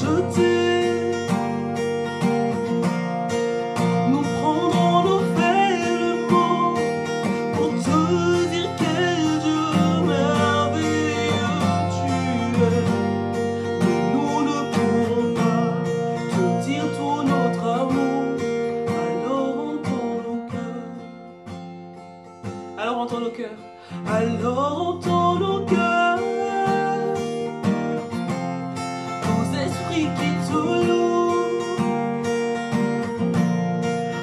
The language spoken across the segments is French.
racheter. Nous prendrons nos faibles mots pour te dire quel Dieu merveilleux tu es. Mais nous ne pourrons pas te dire tout notre amour. Alors entends nos cœurs. Alors entends nos cœurs. Alors entends nos cœurs. Nos esprits qui te louent.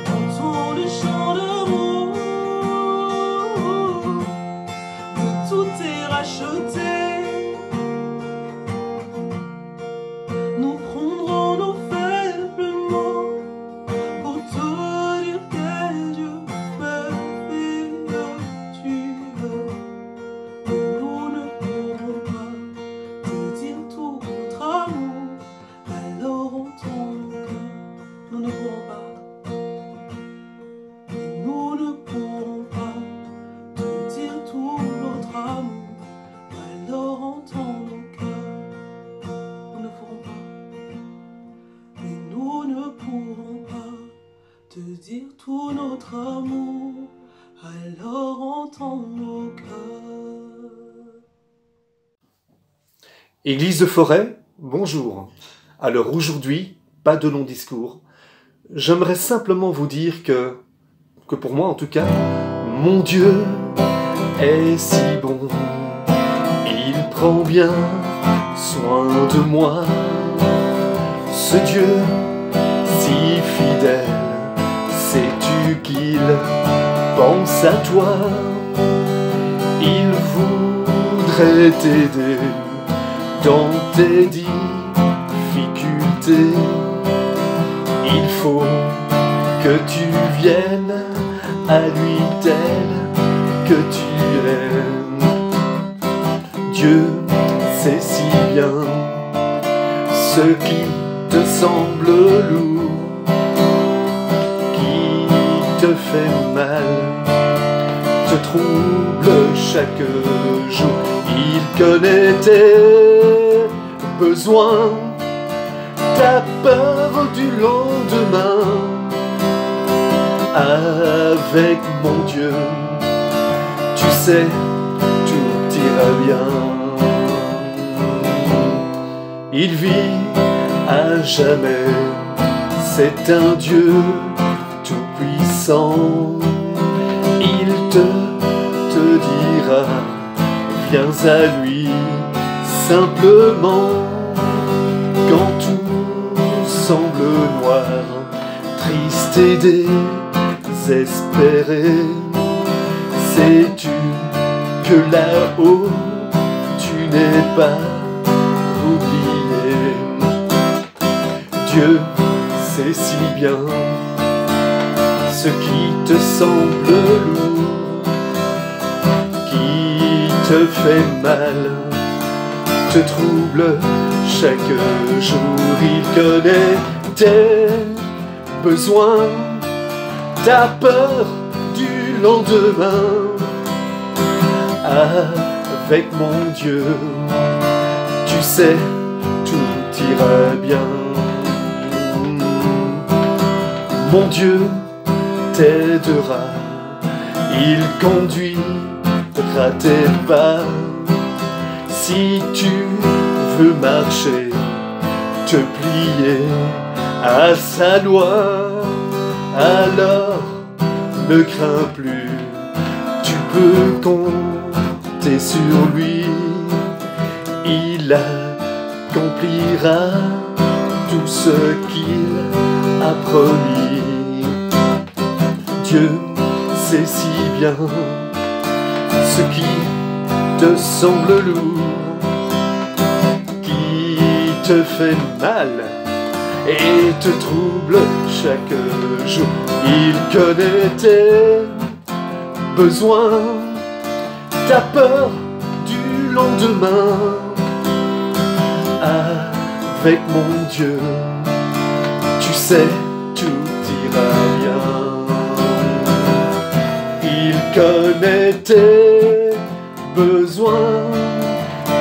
Entends le chant d'amour. Que tout est racheté. Nous prendrons nos faibles mots pour te dire quel Dieu merveilleux tu es. Mais nous ne pourrons pas te dire tout notre amour. Alors entends nos cœurs. Nous ne pourrons pas. Mais nous ne pourrons pas te dire tout notre amour. Alors entends nos cœurs. Nous ne pourrons pas. Mais nous ne pourrons pas te dire tout notre amour. Alors entends nos cœurs. Église de Forêt, bonjour. Alors aujourd'hui, pas de long discours. J'aimerais simplement vous dire que pour moi en tout cas, mon Dieu est si bon. Il prend bien soin de moi. Ce Dieu si fidèle, sais-tu qu'il pense à toi? Il voudrait t'aider dans tes difficultés. Il faut que tu viennes à lui tel que tu aimes. Dieu sait si bien ce qui te semble lourd, qui te fait mal, te trouble chaque jour. Il connaît tes besoins, ta peur du lendemain. Avec mon Dieu, tu sais, tout ira bien. Il vit à jamais, c'est un Dieu tout-puissant. Il te dira, viens à lui simplement. Quand tout semble noir, triste et désespéré, sais-tu que là-haut tu n'es pas oublié? Dieu sait si bien ce qui te semble lourd, qui te fait mal, te trouble chaque jour. Il connaît tes besoins, ta peur du lendemain. Avec mon Dieu, tu sais, tout ira bien. Mon Dieu t'aidera, il conduira tes pas. Si tu veux marcher, te plier à sa loi, alors ne crains plus, tu peux compter sur lui. Il accomplira tout ce qu'il a promis. Dieu sait si bien ce qui te semble lourd, qui te fait mal et te trouble chaque jour. Il connaît tes besoins, ta peur du lendemain. Avec mon Dieu, tu sais, tout ira bien. Il connaît tes besoins,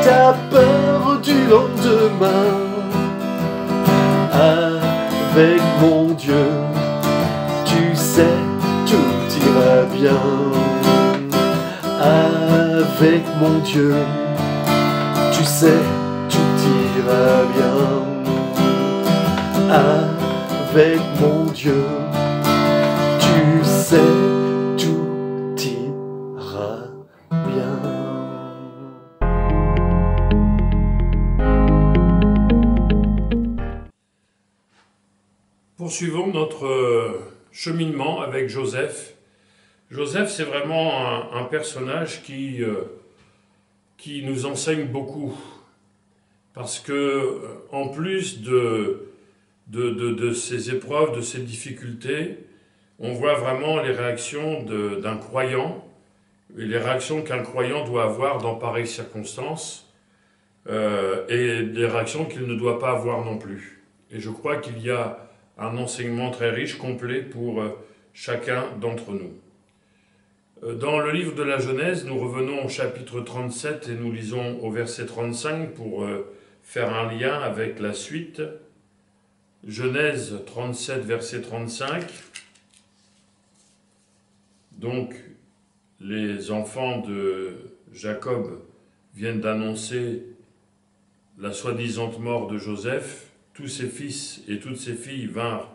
ta peur du lendemain. Avec mon Dieu, tu sais, tout ira bien. Avec mon Dieu, tu sais, tout ira bien. Avec mon Dieu, tu sais, tout ira bien. Poursuivons notre cheminement avec Joseph. Joseph, c'est vraiment un personnage qui nous enseigne beaucoup. Parce que, en plus de ces épreuves, de ces difficultés, on voit vraiment les réactions d'un croyant, et les réactions qu'un croyant doit avoir dans pareilles circonstances, et des réactions qu'il ne doit pas avoir non plus. Et je crois qu'il y a un enseignement très riche, complet pour chacun d'entre nous. Dans le livre de la Genèse, nous revenons au chapitre 37 et nous lisons au verset 35 pour faire un lien avec la suite. Genèse 37, verset 35. Donc, les enfants de Jacob viennent d'annoncer la soi-disant mort de Joseph. Tous ses fils et toutes ses filles vinrent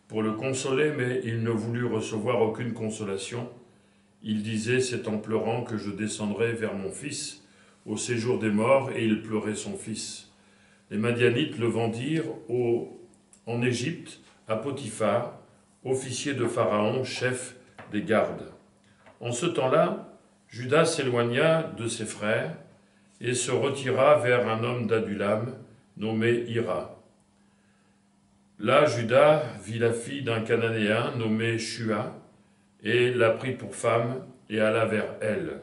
pour le consoler, mais il ne voulut recevoir aucune consolation. Il disait, c'est en pleurant que je descendrai vers mon fils au séjour des morts, et il pleurait son fils. Les Madianites le vendirent en Égypte à Potiphar, officier de Pharaon, chef des gardes. En ce temps-là, Judas s'éloigna de ses frères et se retira vers un homme d'Adulam nommé Hira. Là, Judas vit la fille d'un Cananéen nommé Shua, et la prit pour femme, et alla vers elle.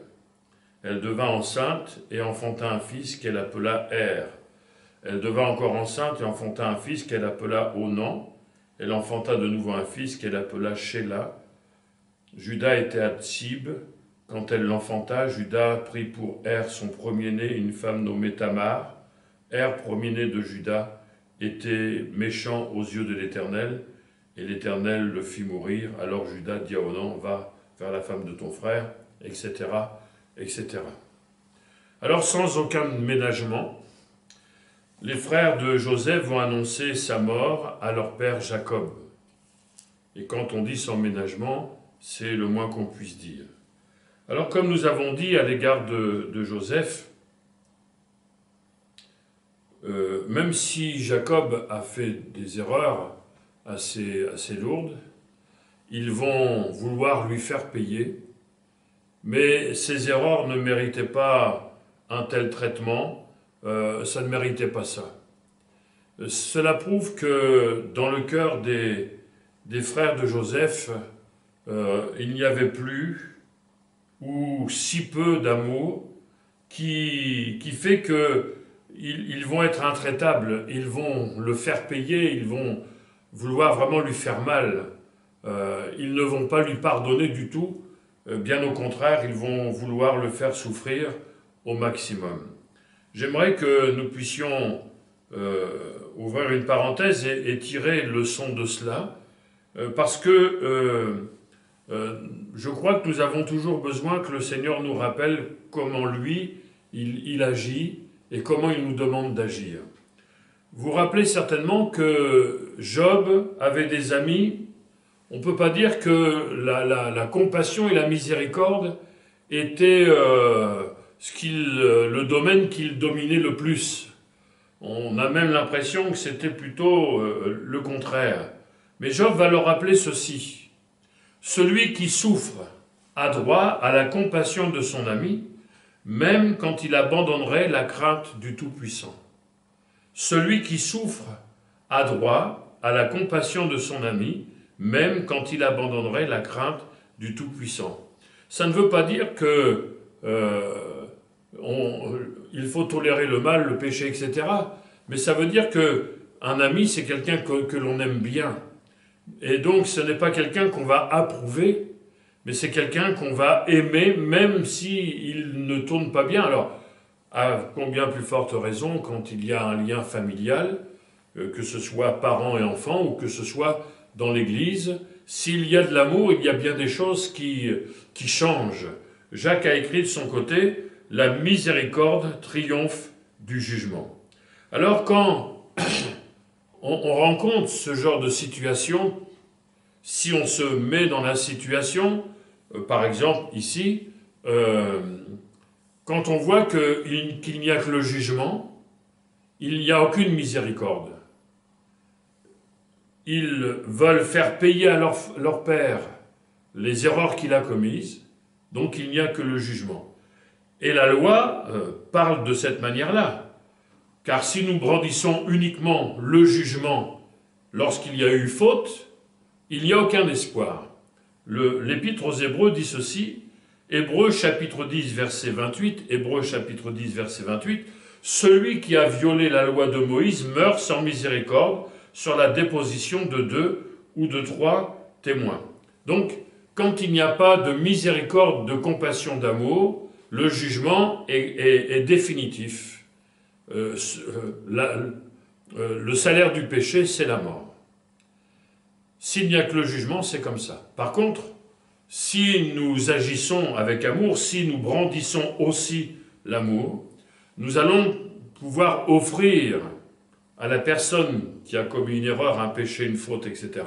Elle devint enceinte, et enfanta un fils qu'elle appela Er. Elle devint encore enceinte, et enfanta un fils qu'elle appela Onan. Elle enfanta de nouveau un fils qu'elle appela Shéla. Judas était à Tsib. Quand elle l'enfanta, Judas prit pour Er son premier-né une femme nommée Tamar. Er, premier-né de Judas, était méchant aux yeux de l'Éternel, et l'Éternel le fit mourir. Alors Judas dit à Onan, va vers la femme de ton frère, etc., etc. Alors, sans aucun ménagement, les frères de Joseph vont annoncer sa mort à leur père Jacob. Et quand on dit sans ménagement, c'est le moins qu'on puisse dire. Alors, comme nous avons dit à l'égard de Joseph, même si Jacob a fait des erreurs assez lourdes, ils vont vouloir lui faire payer, mais ces erreurs ne méritaient pas un tel traitement, ça ne méritait pas ça. Cela prouve que dans le cœur des frères de Joseph, il n'y avait plus ou si peu d'amour qui fait que ils vont être intraitables, ils vont le faire payer, ils vont vouloir vraiment lui faire mal. Ils ne vont pas lui pardonner du tout, bien au contraire, ils vont vouloir le faire souffrir au maximum. J'aimerais que nous puissions ouvrir une parenthèse et tirer leçon de cela, parce que je crois que nous avons toujours besoin que le Seigneur nous rappelle comment lui, il agit, et comment il nous demande d'agir. Vous vous rappelez certainement que Job avait des amis. On ne peut pas dire que la compassion et la miséricorde étaient le domaine qu'il dominait le plus. On a même l'impression que c'était plutôt le contraire. Mais Job va leur rappeler ceci. Celui qui souffre a droit à la compassion de son ami, même quand il abandonnerait la crainte du Tout-Puissant. Celui qui souffre a droit à la compassion de son ami, même quand il abandonnerait la crainte du Tout-Puissant. Ça ne veut pas dire que il faut tolérer le mal, le péché, etc. Mais ça veut dire qu'un ami, c'est quelqu'un que l'on aime bien. Et donc, ce n'est pas quelqu'un qu'on va approuver, mais c'est quelqu'un qu'on va aimer, même s'il ne tourne pas bien. Alors, à combien plus forte raison quand il y a un lien familial, que ce soit parents et enfants ou que ce soit dans l'Église. S'il y a de l'amour, il y a bien des choses qui changent. Jacques a écrit de son côté « La miséricorde triomphe du jugement ». Alors quand on rencontre ce genre de situation, si on se met dans la situation, par exemple ici, quand on voit qu'il n'y a que le jugement, il n'y a aucune miséricorde. Ils veulent faire payer à leur père les erreurs qu'il a commises, donc il n'y a que le jugement. Et la loi parle de cette manière-là, car si nous brandissons uniquement le jugement lorsqu'il y a eu faute, il n'y a aucun espoir. L'Épître aux Hébreux dit ceci, Hébreux chapitre 10 verset 28, Hébreux chapitre 10 verset 28, « Celui qui a violé la loi de Moïse meurt sans miséricorde sur la déposition de 2 ou de 3 témoins. » Donc, quand il n'y a pas de miséricorde, de compassion, d'amour, le jugement est définitif. Le salaire du péché, c'est la mort. S'il n'y a que le jugement, c'est comme ça. Par contre, si nous agissons avec amour, si nous brandissons aussi l'amour, nous allons pouvoir offrir à la personne qui a commis une erreur, un péché, une faute, etc.,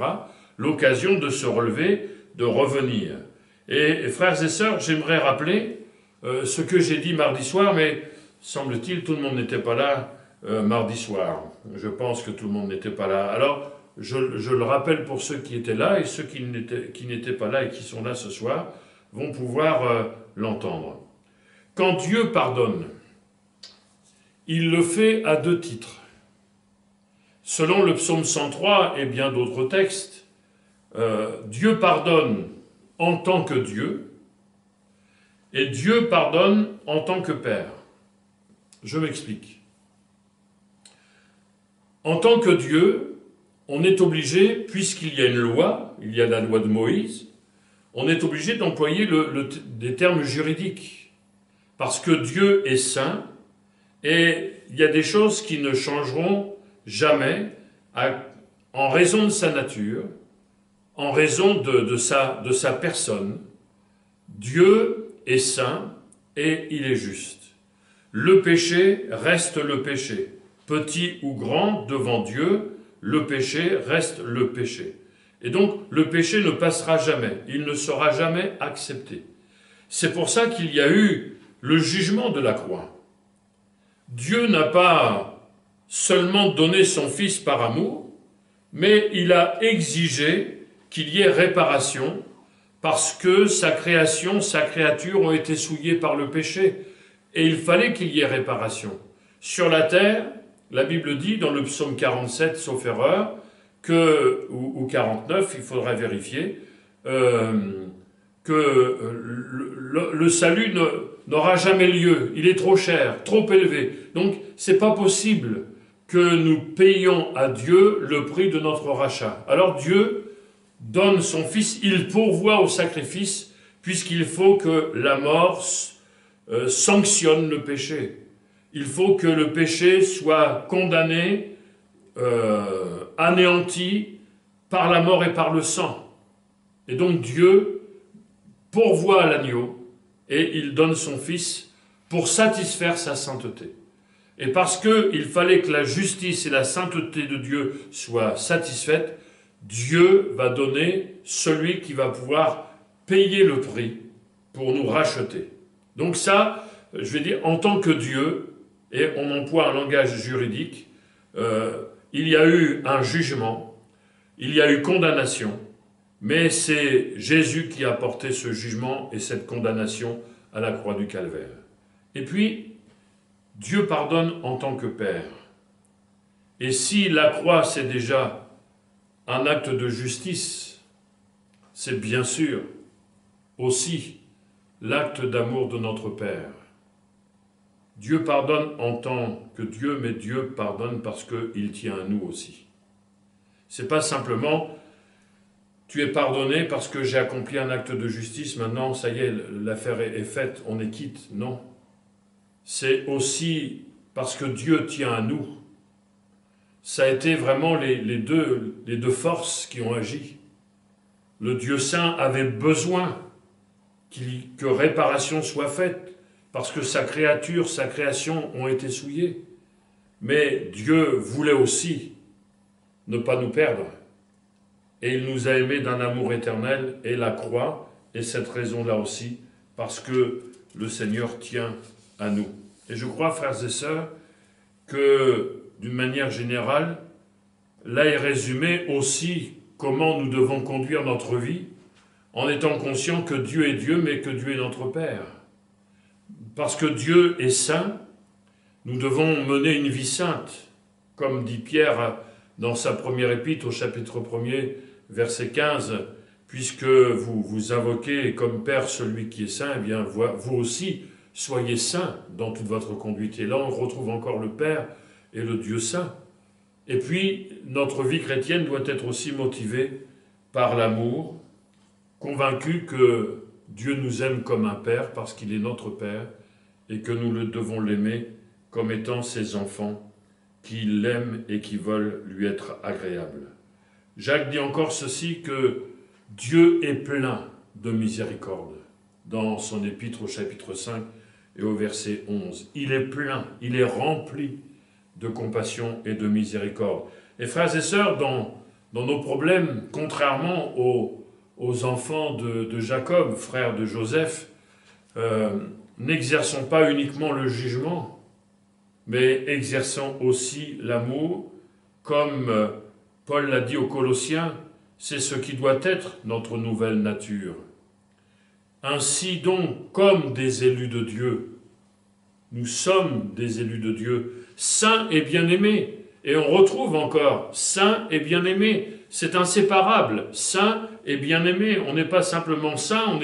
l'occasion de se relever, de revenir. Et frères et sœurs, j'aimerais rappeler ce que j'ai dit mardi soir, mais semble-t-il, tout le monde n'était pas là mardi soir. Je pense que tout le monde n'était pas là. Alors, je le rappelle pour ceux qui étaient là, et ceux qui n'étaient pas là et qui sont là ce soir vont pouvoir l'entendre. Quand Dieu pardonne, il le fait à 2 titres. Selon le psaume 103 et bien d'autres textes, Dieu pardonne en tant que Dieu, et Dieu pardonne en tant que Père. Je m'explique. En tant que Dieu, on est obligé, puisqu'il y a une loi, il y a la loi de Moïse, on est obligé d'employer des termes juridiques. Parce que Dieu est saint, et il y a des choses qui ne changeront jamais en raison de sa nature, en raison de sa personne. Dieu est saint et il est juste. Le péché reste le péché. Petit ou grand, devant Dieu, le péché reste le péché. Et donc, le péché ne passera jamais. Il ne sera jamais accepté. C'est pour ça qu'il y a eu le jugement de la croix. Dieu n'a pas seulement donné son Fils par amour, mais il a exigé qu'il y ait réparation parce que sa création, sa créature ont été souillées par le péché. Et il fallait qu'il y ait réparation. Sur la terre, la Bible dit dans le psaume 47, sauf erreur, ou 49, il faudra vérifier, que le salut n'aura jamais lieu. Il est trop cher, trop élevé. Donc, c'est pas possible que nous payions à Dieu le prix de notre rachat. Alors Dieu donne son Fils, il pourvoit au sacrifice, puisqu'il faut que la mort sanctionne le péché. Il faut que le péché soit condamné, anéanti par la mort et par le sang. Et donc Dieu pourvoit à l'agneau et il donne son Fils pour satisfaire sa sainteté. Et parce qu'il fallait que la justice et la sainteté de Dieu soient satisfaites, Dieu va donner celui qui va pouvoir payer le prix pour nous racheter. Donc ça, je vais dire, en tant que Dieu, et on emploie un langage juridique, il y a eu un jugement, il y a eu condamnation, mais c'est Jésus qui a porté ce jugement et cette condamnation à la croix du Calvaire. Et puis, Dieu pardonne en tant que Père. Et si la croix, c'est déjà un acte de justice, c'est bien sûr aussi l'acte d'amour de notre Père. Dieu pardonne en tant que Dieu, mais Dieu pardonne parce qu'il tient à nous aussi. C'est pas simplement tu es pardonné parce que j'ai accompli un acte de justice, maintenant ça y est, l'affaire est faite, on est quitte. Non. C'est aussi parce que Dieu tient à nous. ça a été vraiment les deux forces qui ont agi. Le Dieu saint avait besoin que réparation soit faite, parce que sa création ont été souillées. Mais Dieu voulait aussi ne pas nous perdre. Et il nous a aimés d'un amour éternel, et la croix est cette raison-là aussi, parce que le Seigneur tient à nous. Et je crois, frères et sœurs, que d'une manière générale, là est résumé aussi comment nous devons conduire notre vie, en étant conscients que Dieu est Dieu, mais que Dieu est notre Père. Parce que Dieu est saint, nous devons mener une vie sainte, comme dit Pierre dans sa première épître au chapitre 1er, verset 15, puisque vous invoquez comme Père celui qui est saint, eh bien vous aussi soyez saints dans toute votre conduite. Et là on retrouve encore le Père et le Dieu saint. Et puis notre vie chrétienne doit être aussi motivée par l'amour, convaincu que Dieu nous aime comme un Père parce qu'il est notre Père et que nous devons l'aimer comme étant ses enfants qui l'aiment et qui veulent lui être agréables. Jacques dit encore ceci, que Dieu est plein de miséricorde dans son épître au chapitre 5 et au verset 11. Il est plein, il est rempli de compassion et de miséricorde. Et frères et sœurs, dans nos problèmes, contrairement aux enfants de Jacob, frère de Joseph, n'exerçons pas uniquement le jugement, mais exerçons aussi l'amour, comme Paul l'a dit aux Colossiens, c'est ce qui doit être notre nouvelle nature. Ainsi donc, comme des élus de Dieu, nous sommes des élus de Dieu, saints et bien-aimés. Et on retrouve encore saints et bien-aimés. C'est inséparable, saints et bien-aimés. On n'est pas simplement saints,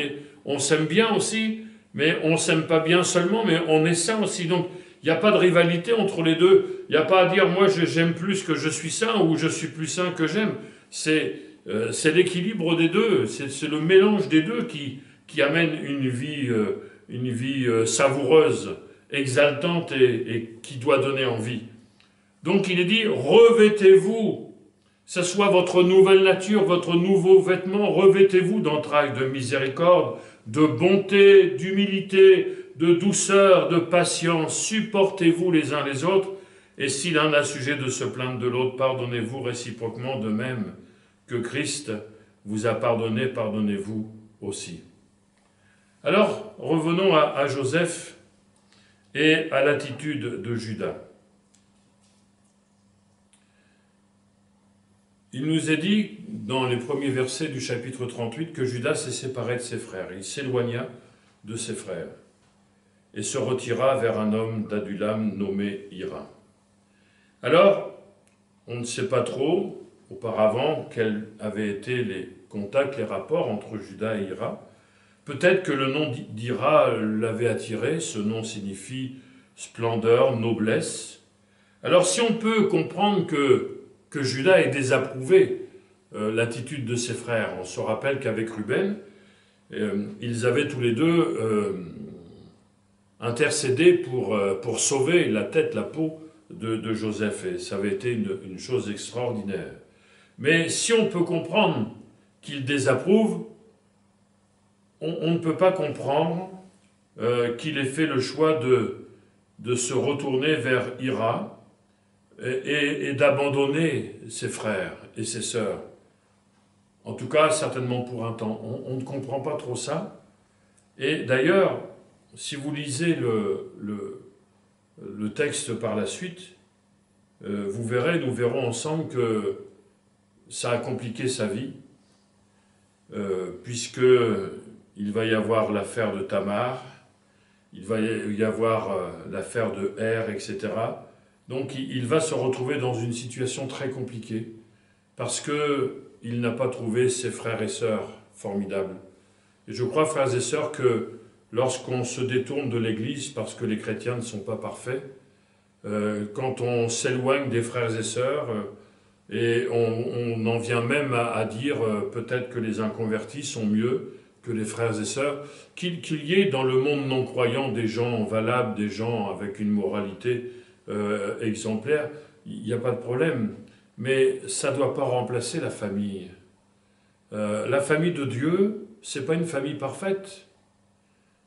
on s'aime bien aussi, mais on ne s'aime pas bien seulement, mais on est saints aussi. Donc, il n'y a pas de rivalité entre les deux. Il n'y a pas à dire, moi, j'aime plus que je suis saint ou je suis plus saint que j'aime. C'est l'équilibre des deux, c'est le mélange des deux qui amène une vie savoureuse, exaltante et qui doit donner envie. Donc il est dit, revêtez-vous, ce soit votre nouvelle nature, votre nouveau vêtement, revêtez-vous d'entrailles de miséricorde, de bonté, d'humilité, de douceur, de patience, supportez-vous les uns les autres, et si l'un a sujet de se plaindre de l'autre, pardonnez-vous réciproquement de même que Christ vous a pardonné, pardonnez-vous aussi. Alors, revenons à Joseph et à l'attitude de Judas. Il nous est dit, dans les premiers versets du chapitre 38, que Judas s'est séparé de ses frères. Il s'éloigna de ses frères et se retira vers un homme d'Adulam nommé Hira. Alors, on ne sait pas trop, auparavant, quels avaient été les contacts, les rapports entre Judas et Hira. Peut-être que le nom d'Hira l'avait attiré, ce nom signifie splendeur, noblesse. Alors si on peut comprendre que Judas ait désapprouvé l'attitude de ses frères, on se rappelle qu'avec Ruben, ils avaient tous les deux intercédé pour sauver la tête, la peau de Joseph, et ça avait été une chose extraordinaire. Mais si on peut comprendre qu'il désapprouve, on ne peut pas comprendre qu'il ait fait le choix de se retourner vers Hira et d'abandonner ses frères et ses sœurs. En tout cas, certainement pour un temps. On ne comprend pas trop ça. Et d'ailleurs, si vous lisez le texte par la suite, nous verrons ensemble que ça a compliqué sa vie, puisque il va y avoir l'affaire de Tamar, il va y avoir l'affaire de Er, etc. Donc il va se retrouver dans une situation très compliquée, parce qu'il n'a pas trouvé ses frères et sœurs formidables. Et je crois, frères et sœurs, que lorsqu'on se détourne de l'Église, parce que les chrétiens ne sont pas parfaits, quand on s'éloigne des frères et sœurs, et on en vient même à dire peut-être que les inconvertis sont mieux que les frères et sœurs, qu'il y ait dans le monde non-croyant des gens valables, des gens avec une moralité exemplaire, il n'y a pas de problème. Mais ça ne doit pas remplacer la famille. La famille de Dieu, ce n'est pas une famille parfaite.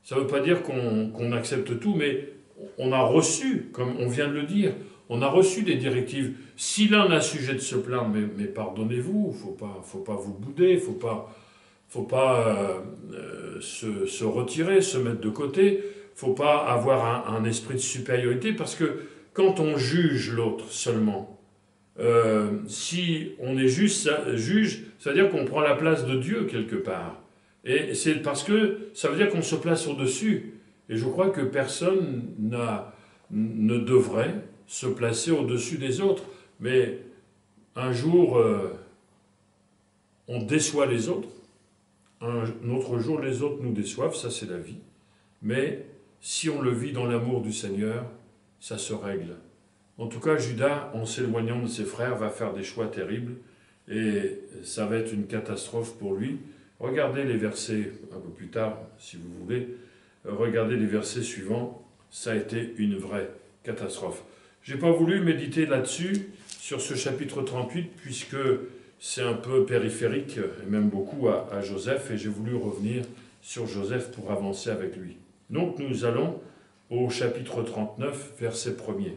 Ça ne veut pas dire qu'on accepte tout, mais on a reçu, comme on vient de le dire, on a reçu des directives. Si l'un a sujet de se plaindre, mais pardonnez-vous, faut pas vous bouder, faut pas se retirer, se mettre de côté, faut pas avoir un esprit de supériorité, parce que quand on juge l'autre seulement, si on est juste juge, ça veut dire qu'on prend la place de Dieu quelque part. Et c'est parce que ça veut dire qu'on se place au-dessus. Et je crois que personne ne devrait se placer au-dessus des autres. Mais un jour, on déçoit les autres. Un autre jour, les autres nous déçoivent. Ça, c'est la vie. Mais si on le vit dans l'amour du Seigneur, ça se règle. En tout cas, Judas, en s'éloignant de ses frères, va faire des choix terribles. Et ça va être une catastrophe pour lui. Regardez les versets, un peu plus tard, si vous voulez. Regardez les versets suivants. Ça a été une vraie catastrophe. Je n'ai pas voulu méditer là-dessus, sur ce chapitre 38, puisque c'est un peu périphérique, et même beaucoup à Joseph, et j'ai voulu revenir sur Joseph pour avancer avec lui. Donc nous allons au chapitre 39, verset 1er.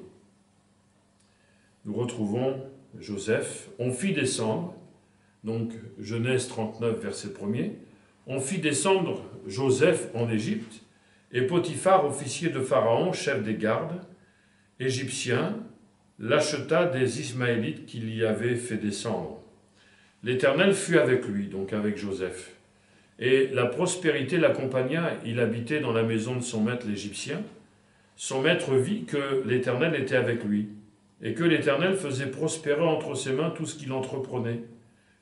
Nous retrouvons Joseph. On fit descendre, donc Genèse 39, verset 1er, on fit descendre Joseph en Égypte, et Potiphar, officier de Pharaon, chef des gardes, égyptien, l'acheta des Ismaélites qu'il y avait fait descendre. L'Éternel fut avec lui, donc avec Joseph. Et la prospérité l'accompagna, il habitait dans la maison de son maître l'Égyptien. Son maître vit que l'Éternel était avec lui, et que l'Éternel faisait prospérer entre ses mains tout ce qu'il entreprenait.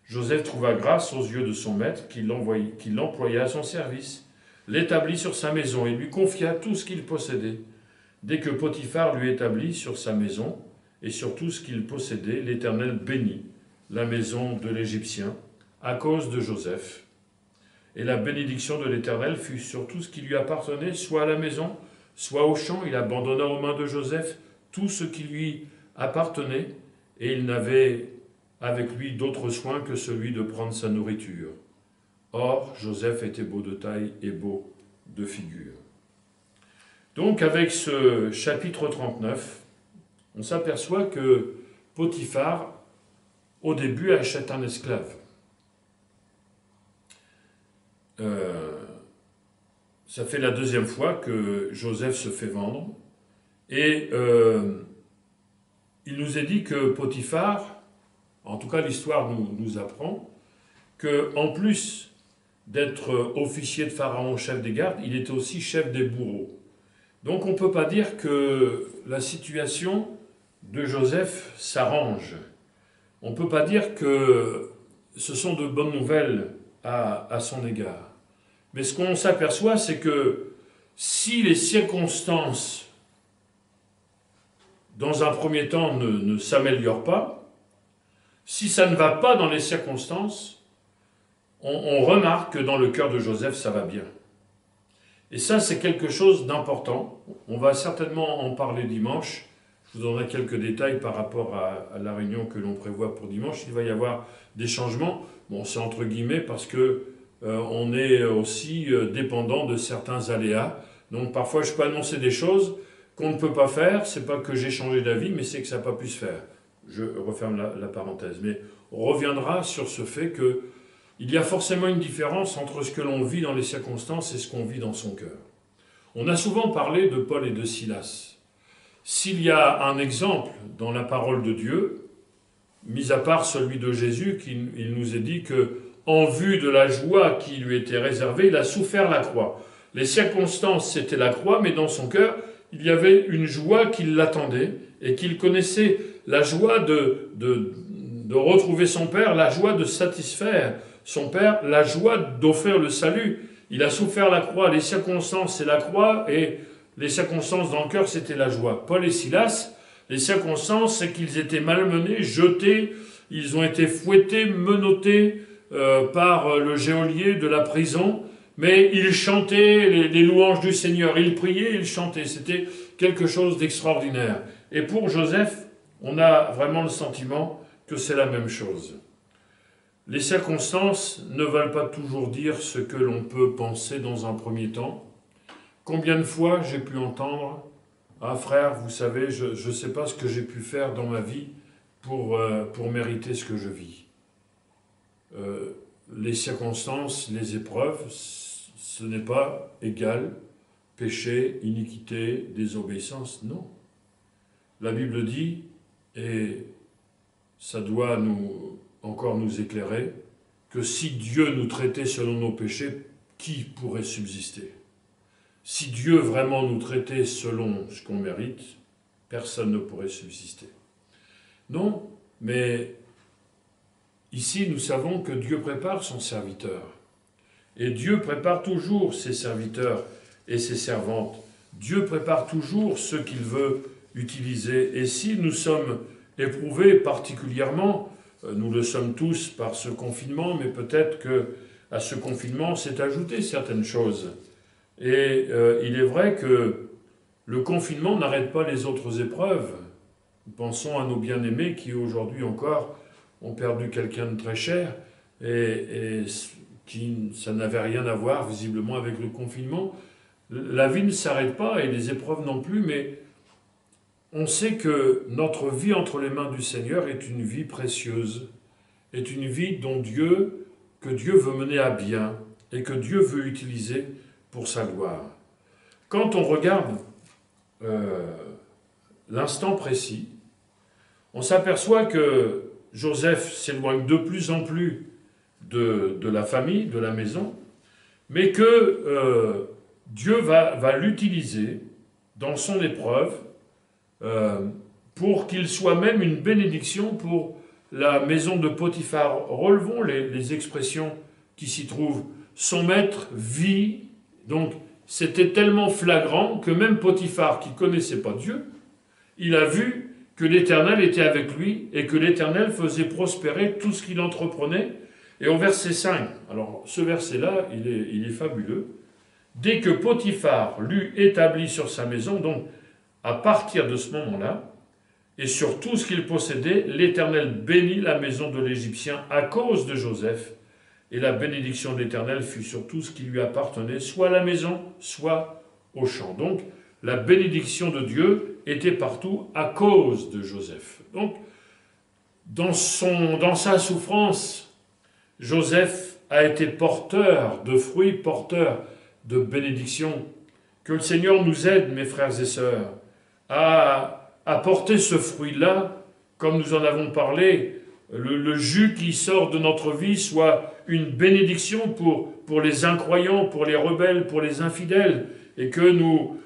Joseph trouva grâce aux yeux de son maître, qui l'employa à son service, l'établit sur sa maison et lui confia tout ce qu'il possédait. Dès que Potiphar lui établit sur sa maison et sur tout ce qu'il possédait, l'Éternel bénit la maison de l'Égyptien à cause de Joseph. Et la bénédiction de l'Éternel fut sur tout ce qui lui appartenait, soit à la maison, soit au champ. Il abandonna aux mains de Joseph tout ce qui lui appartenait, et il n'avait avec lui d'autre soin que celui de prendre sa nourriture. Or, Joseph était beau de taille et beau de figure. Donc, avec ce chapitre 39, on s'aperçoit que Potiphar, au début, achète un esclave. Ça fait la deuxième fois que Joseph se fait vendre. Et il nous est dit que Potiphar, en tout cas l'histoire nous apprend, qu'en plus d'être officier de Pharaon, chef des gardes, il était aussi chef des bourreaux. Donc on ne peut pas dire que la situation de Joseph s'arrange. On ne peut pas dire que ce sont de bonnes nouvelles à son égard. Mais ce qu'on s'aperçoit, c'est que si les circonstances, dans un premier temps, ne s'améliorent pas, si ça ne va pas dans les circonstances, on remarque que dans le cœur de Joseph, ça va bien. Et ça, c'est quelque chose d'important. On va certainement en parler dimanche. Je vous donnerai quelques détails par rapport à la réunion que l'on prévoit pour dimanche. Il va y avoir des changements. Bon, c'est entre guillemets parce que on est aussi dépendant de certains aléas. Donc parfois, je peux annoncer des choses qu'on ne peut pas faire. C'est pas que j'ai changé d'avis, mais c'est que ça n'a pas pu se faire. Je referme la parenthèse. Mais on reviendra sur ce fait que il y a forcément une différence entre ce que l'on vit dans les circonstances et ce qu'on vit dans son cœur. On a souvent parlé de Paul et de Silas. S'il y a un exemple dans la parole de Dieu, mis à part celui de Jésus, il nous est dit que, en vue de la joie qui lui était réservée, il a souffert la croix. Les circonstances, c'était la croix, mais dans son cœur, il y avait une joie qui l'attendait et qu'il connaissait, la joie de retrouver son Père, la joie de satisfaire son Père, la joie d'offrir le salut. Il a souffert la croix, les circonstances, c'est la croix, et les circonstances dans le cœur, c'était la joie. Paul et Silas, les circonstances, c'est qu'ils étaient malmenés, jetés, ils ont été fouettés, menottés par le geôlier de la prison, mais ils chantaient les louanges du Seigneur, ils priaient, ils chantaient, c'était quelque chose d'extraordinaire. Et pour Joseph, on a vraiment le sentiment que c'est la même chose. Les circonstances ne veulent pas toujours dire ce que l'on peut penser dans un premier temps. Combien de fois j'ai pu entendre « Ah frère, vous savez, je ne sais pas ce que j'ai pu faire dans ma vie pour mériter ce que je vis. » Les circonstances, les épreuves, ce n'est pas égal péché, iniquité, désobéissance, non. La Bible dit, et ça doit encore nous éclairer, que si Dieu nous traitait selon nos péchés, qui pourrait subsister? Si Dieu vraiment nous traitait selon ce qu'on mérite, personne ne pourrait subsister. Non, mais ici nous savons que Dieu prépare son serviteur. Et Dieu prépare toujours ses serviteurs et ses servantes. Dieu prépare toujours ceux qu'il veut utiliser. Et si nous sommes éprouvés particulièrement, nous le sommes tous par ce confinement, mais peut-être qu'à ce confinement s'est ajouté certaines choses. Et il est vrai que le confinement n'arrête pas les autres épreuves. Nous pensons à nos bien-aimés qui aujourd'hui encore ont perdu quelqu'un de très cher et ça n'avait rien à voir visiblement avec le confinement. La vie ne s'arrête pas et les épreuves non plus, mais on sait que notre vie entre les mains du Seigneur est une vie précieuse, est une vie que Dieu veut mener à bien et que Dieu veut utiliser pour sa gloire. Quand on regarde l'instant précis, on s'aperçoit que Joseph s'éloigne de plus en plus de la famille, de la maison, mais que Dieu va l'utiliser dans son épreuve pour qu'il soit même une bénédiction pour la maison de Potiphar. Relevons les expressions qui s'y trouvent. Son maître vit, donc c'était tellement flagrant que même Potiphar, qui ne connaissait pas Dieu, il a vu que l'Éternel était avec lui et que l'Éternel faisait prospérer tout ce qu'il entreprenait. Et au verset 5, alors ce verset-là, il est fabuleux. Dès que Potiphar l'eut établi sur sa maison, donc à partir de ce moment-là, et sur tout ce qu'il possédait, l'Éternel bénit la maison de l'Égyptien à cause de Joseph, et la bénédiction de l'Éternel fut sur tout ce qui lui appartenait, soit à la maison, soit au champ. Donc, la bénédiction de Dieu était partout à cause de Joseph. Donc, dans sa souffrance, Joseph a été porteur de fruits, porteur de bénédictions. Que le Seigneur nous aide, mes frères et sœurs, à porter ce fruit-là, comme nous en avons parlé, le jus qui sort de notre vie soit une bénédiction pour les incroyants, pour les rebelles, pour les infidèles, et que nous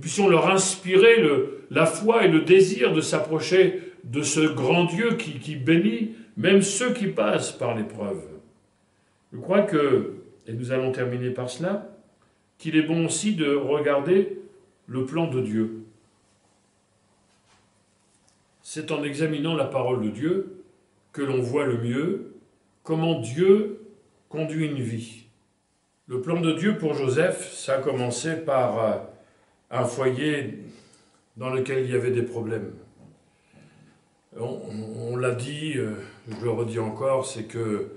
puissions leur inspirer la foi et le désir de s'approcher de ce grand Dieu qui bénit même ceux qui passent par l'épreuve. Je crois que, et nous allons terminer par cela, qu'il est bon aussi de regarder le plan de Dieu. C'est en examinant la parole de Dieu que l'on voit le mieux comment Dieu conduit une vie. Le plan de Dieu pour Joseph, ça a commencé par un foyer dans lequel il y avait des problèmes. On l'a dit, je le redis encore, c'est que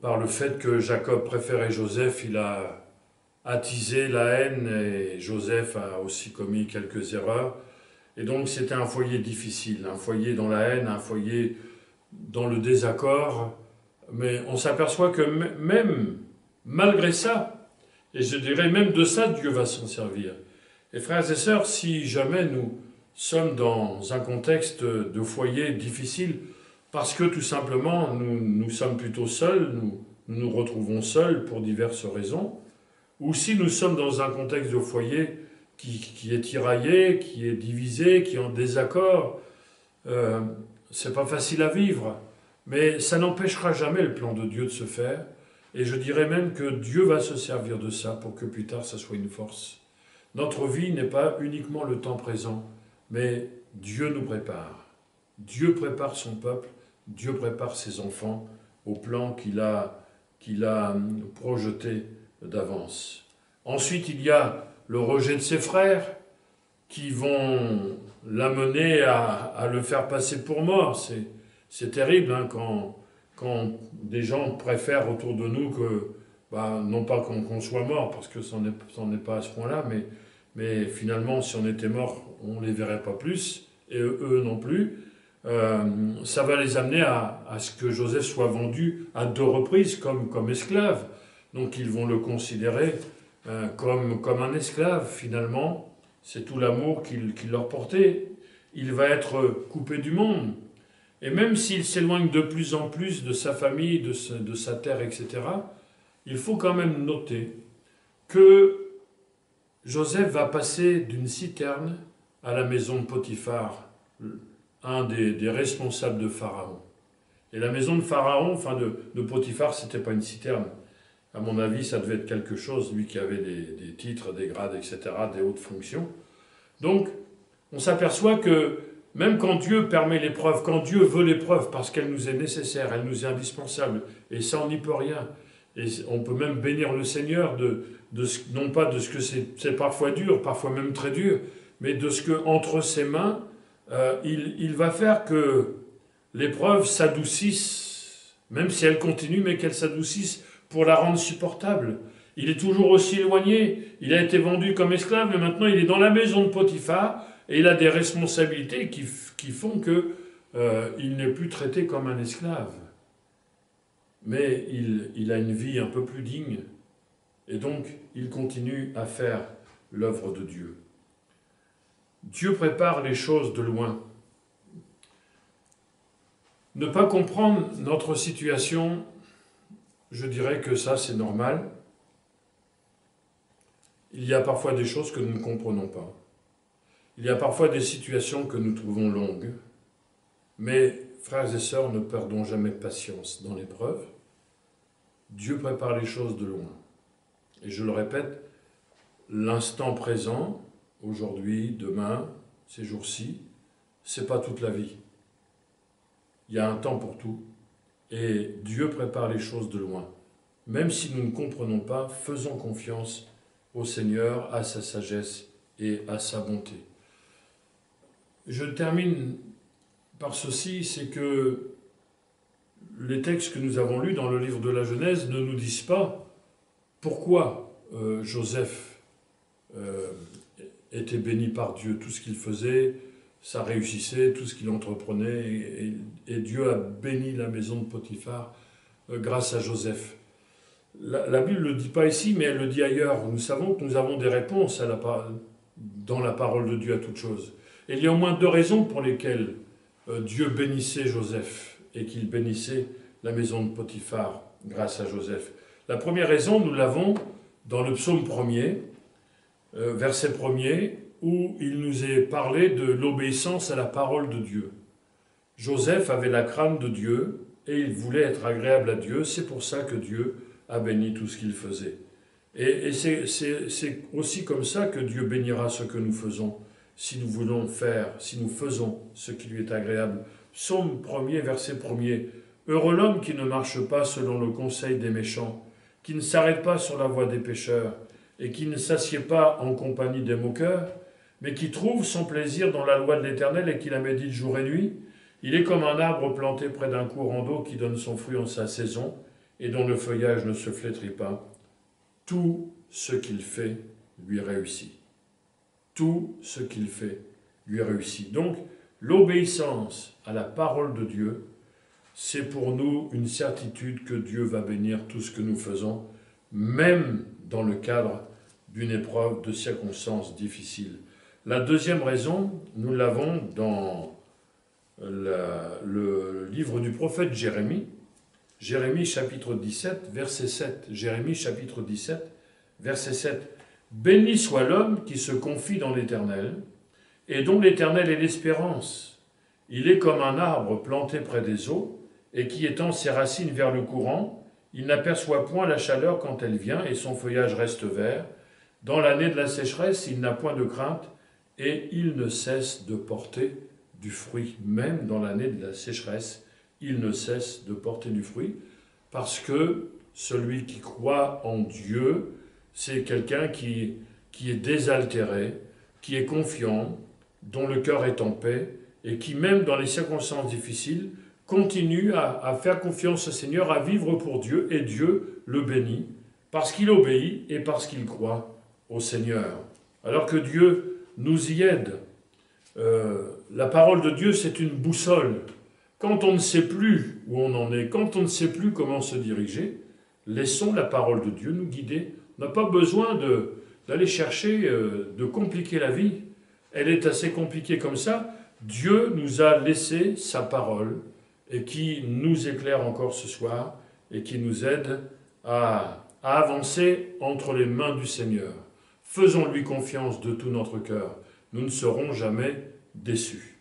par le fait que Jacob préférait Joseph, il a attisé la haine et Joseph a aussi commis quelques erreurs. Et donc c'était un foyer difficile, un foyer dans la haine, un foyer dans le désaccord. Mais on s'aperçoit que même malgré ça, et je dirais même de ça, Dieu va s'en servir. Et frères et sœurs, si jamais nous sommes dans un contexte de foyer difficile, parce que tout simplement nous sommes plutôt seuls, nous retrouvons seuls pour diverses raisons, ou si nous sommes dans un contexte de foyer qui est tiraillé, qui est divisé, qui est en désaccord, c'est pas facile à vivre, mais ça n'empêchera jamais le plan de Dieu de se faire, et je dirais même que Dieu va se servir de ça pour que plus tard ça soit une force. Notre vie n'est pas uniquement le temps présent, mais Dieu nous prépare. Dieu prépare son peuple, Dieu prépare ses enfants au plan qu'il a projeté d'avance. Ensuite, il y a le rejet de ses frères, qui vont l'amener à le faire passer pour mort. C'est terrible hein, quand des gens préfèrent autour de nous que, non pas qu'on soit mort, parce que ça n'est pas à ce point-là, mais finalement, si on était mort, on ne les verrait pas plus, et eux non plus. Ça va les amener à ce que Joseph soit vendu à 2 reprises comme esclave. Donc ils vont le considérer comme un esclave, finalement. C'est tout l'amour qu'il leur portait. Il va être coupé du monde. Et même s'il s'éloigne de plus en plus de sa famille, de sa terre, etc., il faut quand même noter que Joseph va passer d'une citerne à la maison de Potiphar, un des responsables de Pharaon. Et la maison de Pharaon, enfin de Potiphar, c'était pas une citerne. À mon avis, ça devait être quelque chose, lui qui avait des titres, des grades, etc., des hautes fonctions. Donc, on s'aperçoit que même quand Dieu permet l'épreuve, quand Dieu veut l'épreuve parce qu'elle nous est nécessaire, elle nous est indispensable, et ça on n'y peut rien. Et on peut même bénir le Seigneur non pas de ce que c'est parfois dur, parfois même très dur, mais de ce que entre ses mains, il va faire que l'épreuve s'adoucisse, même si elle continue, mais qu'elle s'adoucisse pour la rendre supportable. Il est toujours aussi éloigné, il a été vendu comme esclave, mais maintenant il est dans la maison de Potiphar, et il a des responsabilités qui font qu'il n'est plus traité comme un esclave. Mais il a une vie un peu plus digne, et donc il continue à faire l'œuvre de Dieu. Dieu prépare les choses de loin. Ne pas comprendre notre situation, je dirais que ça c'est normal. Il y a parfois des choses que nous ne comprenons pas. Il y a parfois des situations que nous trouvons longues. Mais, frères et sœurs, ne perdons jamais patience dans l'épreuve. Dieu prépare les choses de loin. Et je le répète, l'instant présent, aujourd'hui, demain, ces jours-ci, c'est pas toute la vie. Il y a un temps pour tout. Et Dieu prépare les choses de loin. Même si nous ne comprenons pas, faisons confiance au Seigneur, à sa sagesse et à sa bonté. Je termine par ceci, c'est que les textes que nous avons lus dans le livre de la Genèse ne nous disent pas pourquoi Joseph était béni par Dieu. Tout ce qu'il faisait, ça réussissait, tout ce qu'il entreprenait, et Dieu a béni la maison de Potiphar grâce à Joseph. La Bible ne le dit pas ici, mais elle le dit ailleurs. Nous savons que nous avons des réponses dans la parole de Dieu à toute chose. Et il y a au moins 2 raisons pour lesquelles Dieu bénissait Joseph et qu'il bénissait la maison de Potiphar grâce à Joseph. La première raison, nous l'avons dans le psaume 1er, verset 1er, où il nous est parlé de l'obéissance à la parole de Dieu. Joseph avait la crainte de Dieu et il voulait être agréable à Dieu. C'est pour ça que Dieu a béni tout ce qu'il faisait. Et c'est aussi comme ça que Dieu bénira ce que nous faisons, si nous faisons ce qui lui est agréable. Psaume 1er, verset 1er. Heureux l'homme qui ne marche pas selon le conseil des méchants, qui ne s'arrête pas sur la voie des pécheurs, et qui ne s'assied pas en compagnie des moqueurs, mais qui trouve son plaisir dans la loi de l'Éternel et qui la médite jour et nuit. Il est comme un arbre planté près d'un courant d'eau qui donne son fruit en sa saison, et dont le feuillage ne se flétrit pas. Tout ce qu'il fait lui réussit. Tout ce qu'il fait lui réussit. Donc, l'obéissance à la parole de Dieu, c'est pour nous une certitude que Dieu va bénir tout ce que nous faisons, même dans le cadre d'une épreuve de circonstances difficiles. La deuxième raison, nous l'avons dans le livre du prophète Jérémie, Jérémie chapitre 17, verset 7. Jérémie chapitre 17, verset 7. Béni soit l'homme qui se confie dans l'Éternel, et dont l'Éternel est l'espérance. Il est comme un arbre planté près des eaux, et qui étend ses racines vers le courant, il n'aperçoit point la chaleur quand elle vient, et son feuillage reste vert. Dans l'année de la sécheresse, il n'a point de crainte, et il ne cesse de porter du fruit. Même dans l'année de la sécheresse, il ne cesse de porter du fruit, parce que celui qui croit en Dieu, c'est quelqu'un qui est désaltéré qui est confiant, dont le cœur est en paix, et qui, même dans les circonstances difficiles, continue à faire confiance au Seigneur, à vivre pour Dieu, et Dieu le bénit, parce qu'il obéit et parce qu'il croit au Seigneur. Alors que Dieu nous y aide. La parole de Dieu, c'est une boussole. Quand on ne sait plus où on en est, quand on ne sait plus comment se diriger, laissons la parole de Dieu nous guider. On n'a pas besoin d'aller chercher, de compliquer la vie. Elle est assez compliquée comme ça. Dieu nous a laissé sa parole et qui nous éclaire encore ce soir et qui nous aide à avancer entre les mains du Seigneur. Faisons-lui confiance de tout notre cœur. Nous ne serons jamais déçus.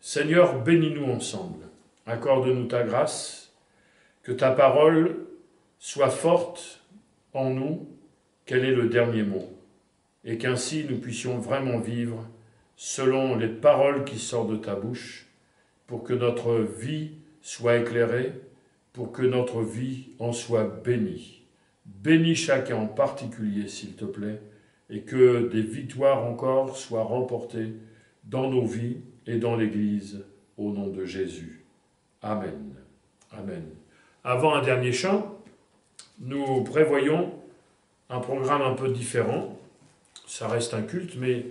Seigneur, bénis-nous ensemble. Accorde-nous ta grâce, que ta parole soit forte en nous, quel est le dernier mot, et qu'ainsi nous puissions vraiment vivre selon les paroles qui sortent de ta bouche, pour que notre vie soit éclairée, pour que notre vie en soit bénie. Bénis chacun en particulier, s'il te plaît, et que des victoires encore soient remportées dans nos vies et dans l'Église, au nom de Jésus. Amen. Amen. Avant un dernier chant, nous prévoyons un programme un peu différent. Ça reste un culte, mais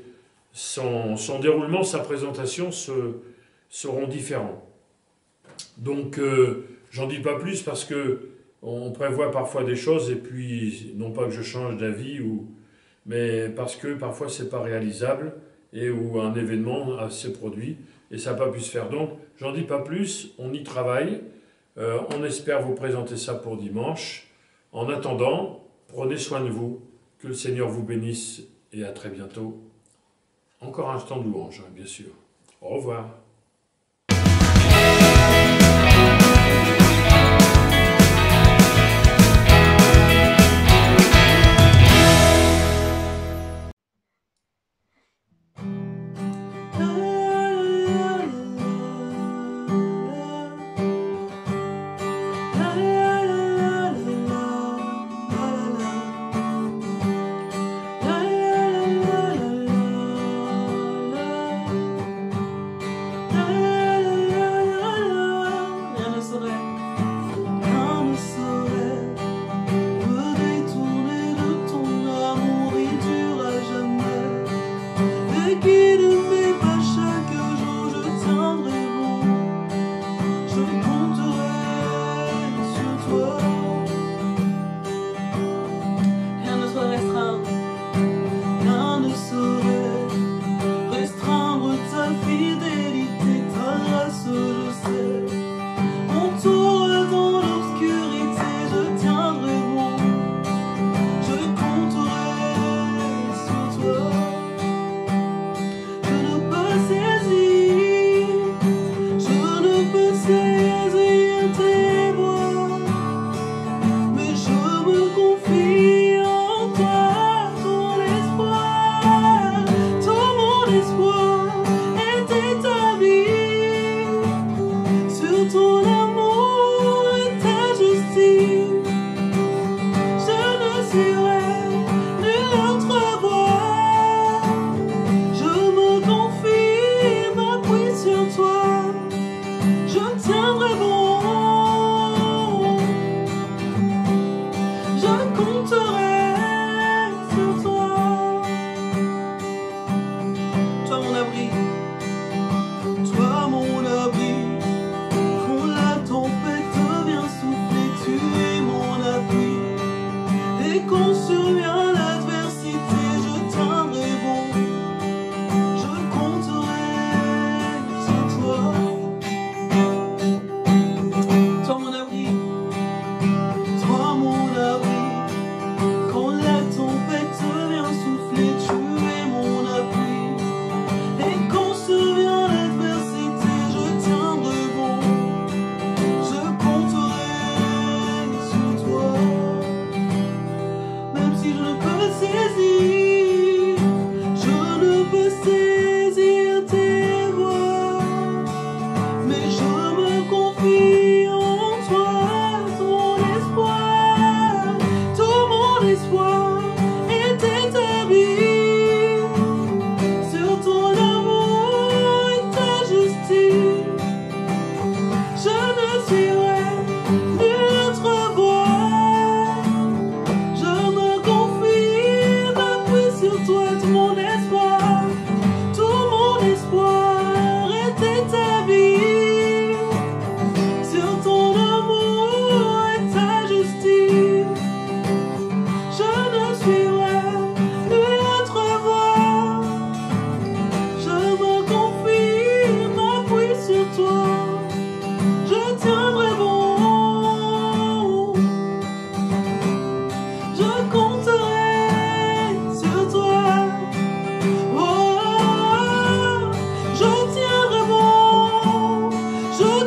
son déroulement, sa présentation seront différents. Donc, j'en dis pas plus parce que on prévoit parfois des choses et puis, non pas que je change d'avis, mais parce que parfois c'est pas réalisable et où un événement s'est produit et ça n'a pas pu se faire. Donc, j'en dis pas plus, on y travaille. On espère vous présenter ça pour dimanche. En attendant, prenez soin de vous, que le Seigneur vous bénisse et à très bientôt. Encore un instant de louange, bien sûr. Au revoir.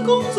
content.